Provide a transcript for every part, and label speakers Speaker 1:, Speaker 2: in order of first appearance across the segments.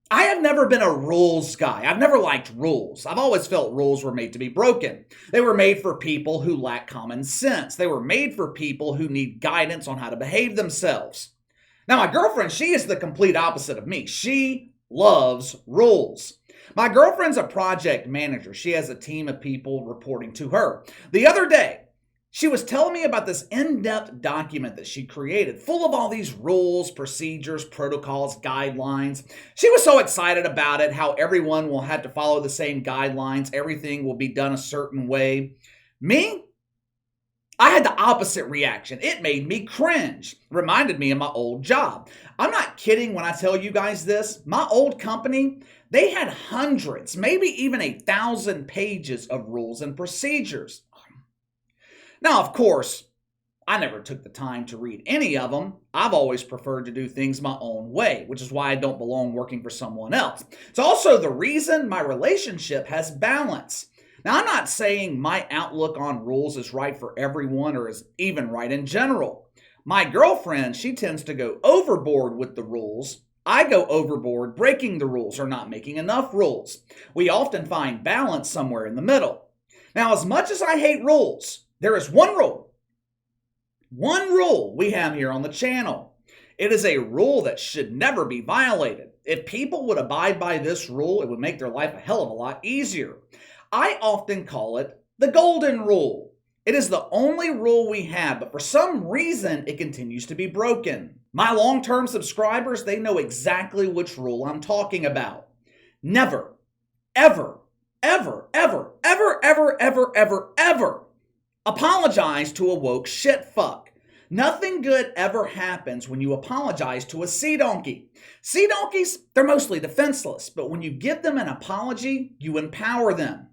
Speaker 1: I have never been a rules guy. I've never liked rules. I've always felt rules were made to be broken. They were made for people who lack common sense. They were made for people who need guidance on how to behave themselves. Now, my girlfriend, she is the complete opposite of me. She loves rules. My girlfriend's a project manager. She has a team of people reporting to her. The other day, she was telling me about this in-depth document that she created, full of all these rules, procedures, protocols, guidelines. She was so excited about it, how everyone will have to follow the same guidelines, everything will be done a certain way. Me? I had the opposite reaction. It made me cringe. Reminded me of my old job. I'm not kidding when I tell you guys this. My old company, they had hundreds, maybe even 1,000 pages of rules and procedures. Now, of course, I never took the time to read any of them. I've always preferred to do things my own way, which is why I don't belong working for someone else. It's also the reason my relationship has balance. Now, I'm not saying my outlook on rules is right for everyone or is even right in general. My girlfriend, she tends to go overboard with the rules. I go overboard breaking the rules or not making enough rules. We often find balance somewhere in the middle. Now, as much as I hate rules, there is one rule we have here on the channel. It is a rule that should never be violated. If people would abide by this rule, it would make their life a hell of a lot easier. I often call it the golden rule. It is the only rule we have, but for some reason, it continues to be broken. My long-term subscribers, they know exactly which rule I'm talking about. Never, ever, ever, ever, ever, ever, ever, ever, ever apologize to a woke shitfuck. Nothing good ever happens when you apologize to a sea donkey. Sea donkeys, they're mostly defenseless, but when you give them an apology, you empower them.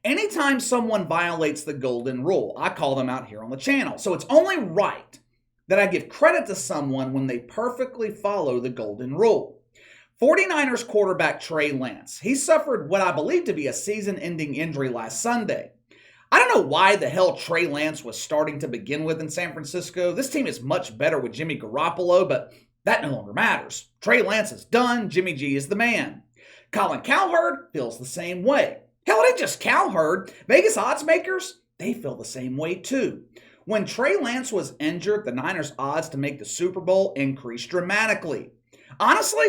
Speaker 1: Anytime someone violates the golden rule, I call them out here on the channel. So it's only right that I give credit to someone when they perfectly follow the golden rule. 49ers quarterback Trey Lance, he suffered what I believe to be a season-ending injury last Sunday. I don't know why the hell Trey Lance was starting to begin with in San Francisco. This team is much better with Jimmy Garoppolo, but that no longer matters. Trey Lance is done. Jimmy G is the man. Colin Cowherd feels the same way. Hell, it ain't just Cowherd. Vegas odds makers, they feel the same way too. When Trey Lance was injured, the Niners' odds to make the Super Bowl increased dramatically. Honestly,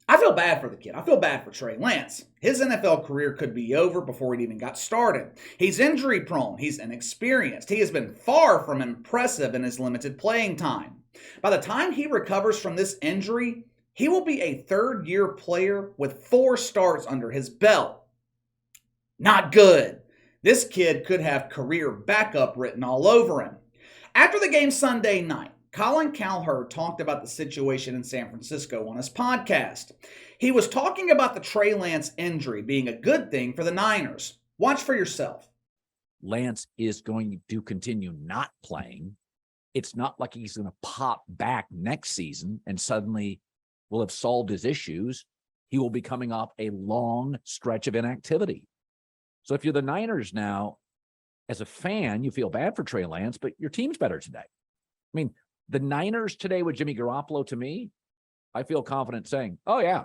Speaker 1: I feel bad for the kid. I feel bad for Trey Lance. His NFL career could be over before it even got started. He's injury prone. He's inexperienced. He has been far from impressive in his limited playing time. By the time he recovers from this injury, he will be a third-year player with 4 starts under his belt. Not good. This kid could have career backup written all over him. After the game Sunday night, Colin Cowherd talked about the situation in San Francisco on his podcast. He was talking about the Trey Lance injury being a good thing for the Niners. Watch for yourself.
Speaker 2: Lance is going to continue not playing. It's not like he's going to pop back next season and suddenly will have solved his issues. He will be coming off a long stretch of inactivity. So if you're the Niners now, as a fan, you feel bad for Trey Lance, but your team's better today. I mean, the Niners today with Jimmy Garoppolo, to me, I feel confident saying, oh, yeah,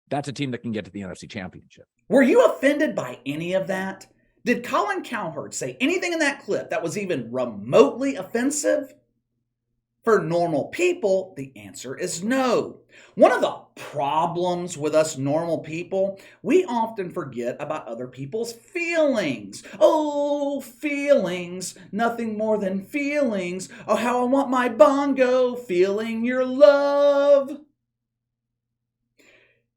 Speaker 2: that's a team that can get to the NFC Championship.
Speaker 1: Were you offended by any of that? Did Colin Cowherd say anything in that clip that was even remotely offensive? For normal people, the answer is no. One of the problems with us normal people, we often forget about other people's feelings. Oh, feelings, nothing more than feelings. Oh, how I want my bongo, feeling your love.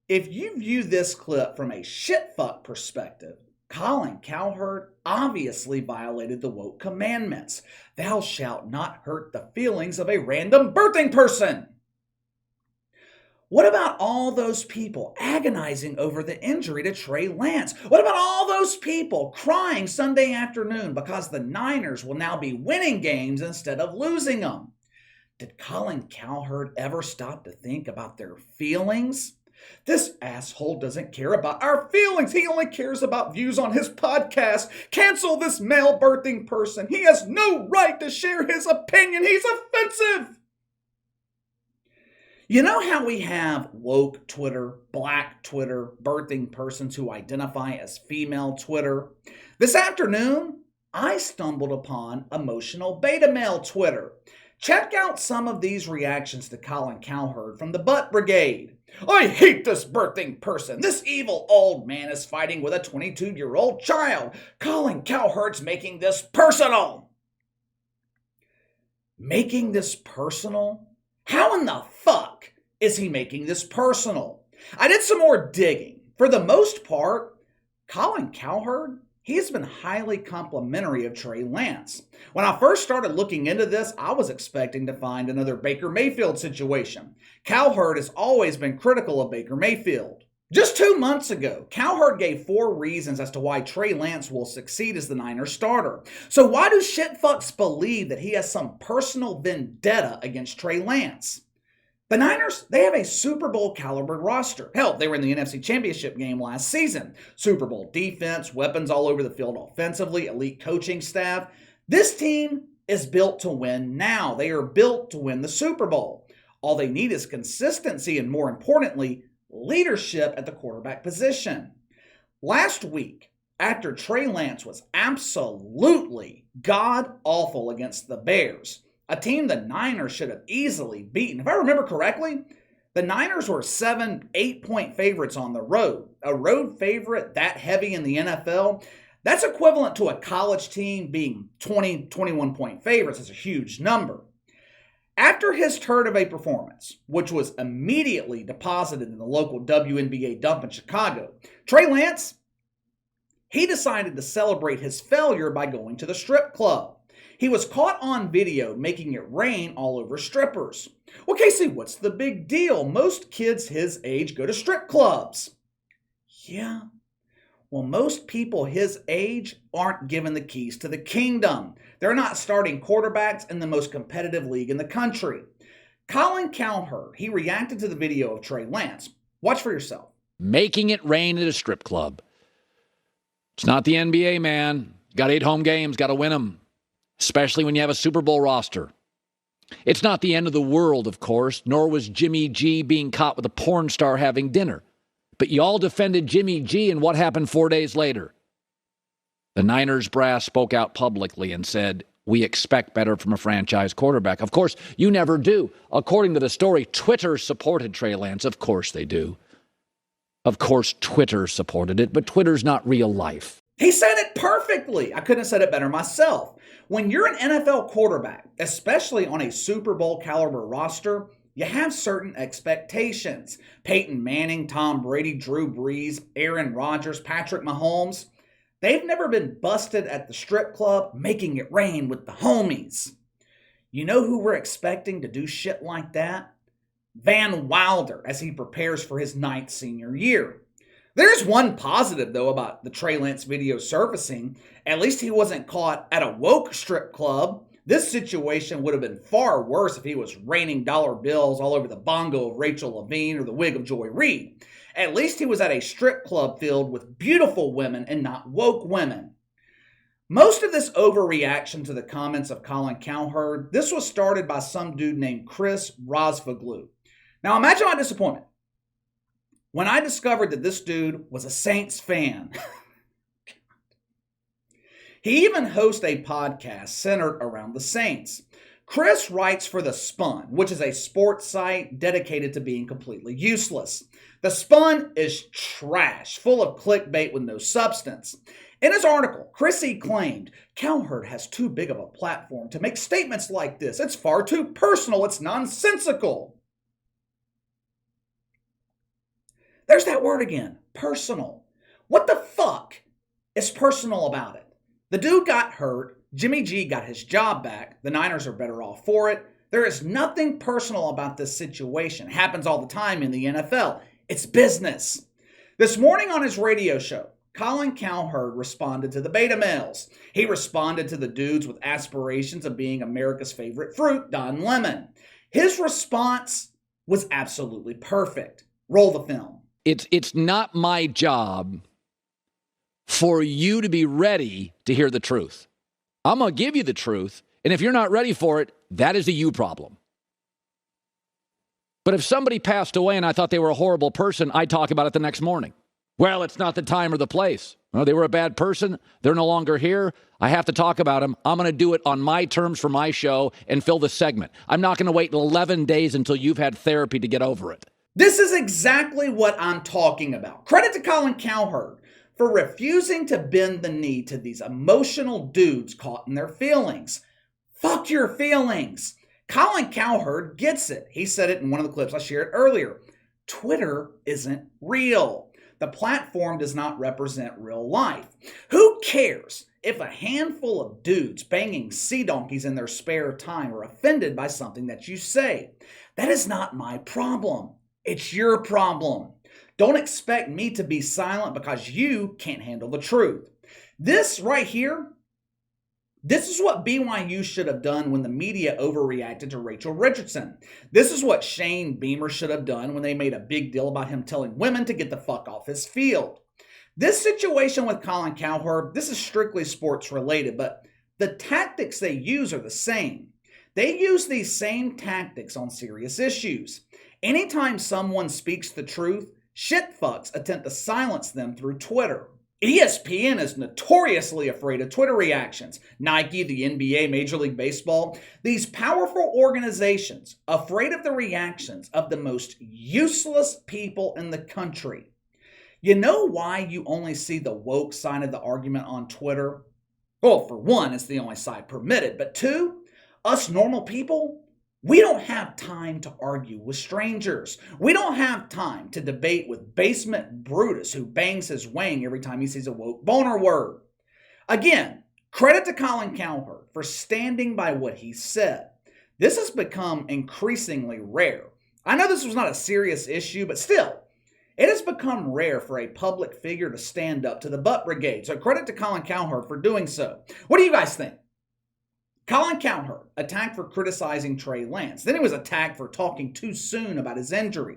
Speaker 1: If you view this clip from a shitfuck perspective, Colin Cowherd obviously violated the woke commandments. Thou shalt not hurt the feelings of a random birthing person. What about all those people agonizing over the injury to Trey Lance? What about all those people crying Sunday afternoon because the Niners will now be winning games instead of losing them? Did Colin Cowherd ever stop to think about their feelings? This asshole doesn't care about our feelings. He only cares about views on his podcast. Cancel this male birthing person. He has no right to share his opinion. He's offensive. You know how we have woke Twitter, black Twitter, birthing persons who identify as female Twitter? This afternoon, I stumbled upon emotional beta male Twitter. Check out some of these reactions to Colin Cowherd from the Butt Brigade. I hate this birthing person. This evil old man is fighting with a 22-year-old child. Colin Cowherd's making this personal. Making this personal? How in the fuck is he making this personal? I did some more digging. For the most part, Colin Cowherd, he's been highly complimentary of Trey Lance. When I first started looking into this, I was expecting to find another Baker Mayfield situation. Cowherd has always been critical of Baker Mayfield. Just 2 months ago, Cowherd gave 4 reasons as to why Trey Lance will succeed as the Niners starter. So why do shitfucks believe that he has some personal vendetta against Trey Lance? The Niners, they have a Super Bowl caliber roster. Hell, they were in the NFC Championship game last season. Super Bowl defense, weapons all over the field offensively, elite coaching staff. This team is built to win now. They are built to win the Super Bowl. All they need is consistency and, more importantly, leadership at the quarterback position. Last week, after Trey Lance was absolutely god-awful against the Bears, a team the Niners should have easily beaten. If I remember correctly, the Niners were 8-point favorites on the road. A road favorite that heavy in the NFL, that's equivalent to a college team being 21-point favorites. It's a huge number. After his turd of a performance, which was immediately deposited in the local WNBA dump in Chicago, Trey Lance, he decided to celebrate his failure by going to the strip club. He was caught on video making it rain all over strippers. Well, Casey, what's the big deal? Most kids his age go to strip clubs. Yeah. Well, most people his age aren't given the keys to the kingdom. They're not starting quarterbacks in the most competitive league in the country. Colin Cowherd, he reacted to the video of Trey Lance. Watch for yourself.
Speaker 2: Making it rain at a strip club. It's not the NBA, man. Got 8 home games, got to win them. Especially when you have a Super Bowl roster. It's not the end of the world, of course, nor was Jimmy G being caught with a porn star having dinner. But you all defended Jimmy G, and what happened 4 days later? The Niners brass spoke out publicly and said, we expect better from a franchise quarterback. Of course, you never do. According to the story, Twitter supported Trey Lance. Of course they do. Of course, Twitter supported it, but Twitter's not real life.
Speaker 1: He said it perfectly. I couldn't have said it better myself. When you're an NFL quarterback, especially on a Super Bowl caliber roster, you have certain expectations. Peyton Manning, Tom Brady, Drew Brees, Aaron Rodgers, Patrick Mahomes, they've never been busted at the strip club making it rain with the homies. You know who we're expecting to do shit like that? Van Wilder, as he prepares for his 9th senior year. There's one positive, though, about the Trey Lance video surfacing. At least he wasn't caught at a woke strip club. This situation would have been far worse if he was raining dollar bills all over the bongo of Rachel Levine or the wig of Joy Reid. At least he was at a strip club filled with beautiful women and not woke women. Most of this overreaction to the comments of Colin Cowherd, this was started by some dude named Chris Rosvaglu. Now imagine my disappointment when I discovered that this dude was a Saints fan. He even hosts a podcast centered around the Saints. Chris writes for The Spun, which is a sports site dedicated to being completely useless. The Spun is trash, full of clickbait with no substance. In his article, Chrissy claimed, Cowherd has too big of a platform to make statements like this. It's far too personal. It's nonsensical. There's that word again, personal. What the fuck is personal about it? The dude got hurt. Jimmy G got his job back. The Niners are better off for it. There is nothing personal about this situation. It happens all the time in the NFL. It's business. This morning on his radio show, Colin Cowherd responded to the beta males. He responded to the dudes with aspirations of being America's favorite fruit, Don Lemon. His response was absolutely perfect. Roll the film.
Speaker 2: It's not my job for you to be ready to hear the truth. I'm going to give you the truth, and if you're not ready for it, that is a you problem. But if somebody passed away and I thought they were a horrible person, I'd talk about it the next morning. Well, it's not the time or the place. Well, they were a bad person. They're no longer here. I have to talk about them. I'm going to do it on my terms for my show and fill the segment. I'm not going to wait 11 days until you've had therapy to get over it.
Speaker 1: This is exactly what I'm talking about. Credit to Colin Cowherd for refusing to bend the knee to these emotional dudes caught in their feelings. Fuck your feelings. Colin Cowherd gets it. He said it in one of the clips I shared earlier. Twitter isn't real. The platform does not represent real life. Who cares if a handful of dudes banging sea donkeys in their spare time are offended by something that you say? That is not my problem. It's your problem. Don't expect me to be silent because you can't handle the truth. This right here, this is what BYU should have done when the media overreacted to Rachel Richardson. This is what Shane Beamer should have done when they made a big deal about him telling women to get the fuck off his field. This situation with Colin Cowherd, this is strictly sports related, but the tactics they use are the same. They use these same tactics on serious issues. Anytime someone speaks the truth, shitfucks attempt to silence them through Twitter. ESPN is notoriously afraid of Twitter reactions. Nike, the NBA, Major League Baseball, these powerful organizations afraid of the reactions of the most useless people in the country. You know why you only see the woke side of the argument on Twitter? Well, for one, it's the only side permitted, but two, us normal people, we don't have time to argue with strangers. We don't have time to debate with basement Brutus who bangs his wang every time he sees a woke boner word. Again, credit to Colin Cowherd for standing by what he said. This has become increasingly rare. I know this was not a serious issue, but still, it has become rare for a public figure to stand up to the butt brigade. So credit to Colin Cowherd for doing so. What do you guys think? Colin Cowherd attacked for criticizing Trey Lance. Then he was attacked for talking too soon about his injury.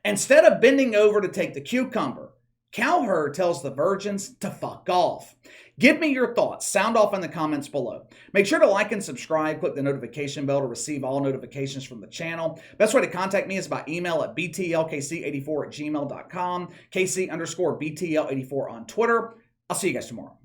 Speaker 1: Instead of bending over to take the cucumber, Cowherd tells the virgins to fuck off. Give me your thoughts. Sound off in the comments below. Make sure to like and subscribe. Click the notification bell to receive all notifications from the channel. Best way to contact me is by email at btlkc84@gmail.com, KC_BTL84 on Twitter. I'll see you guys tomorrow.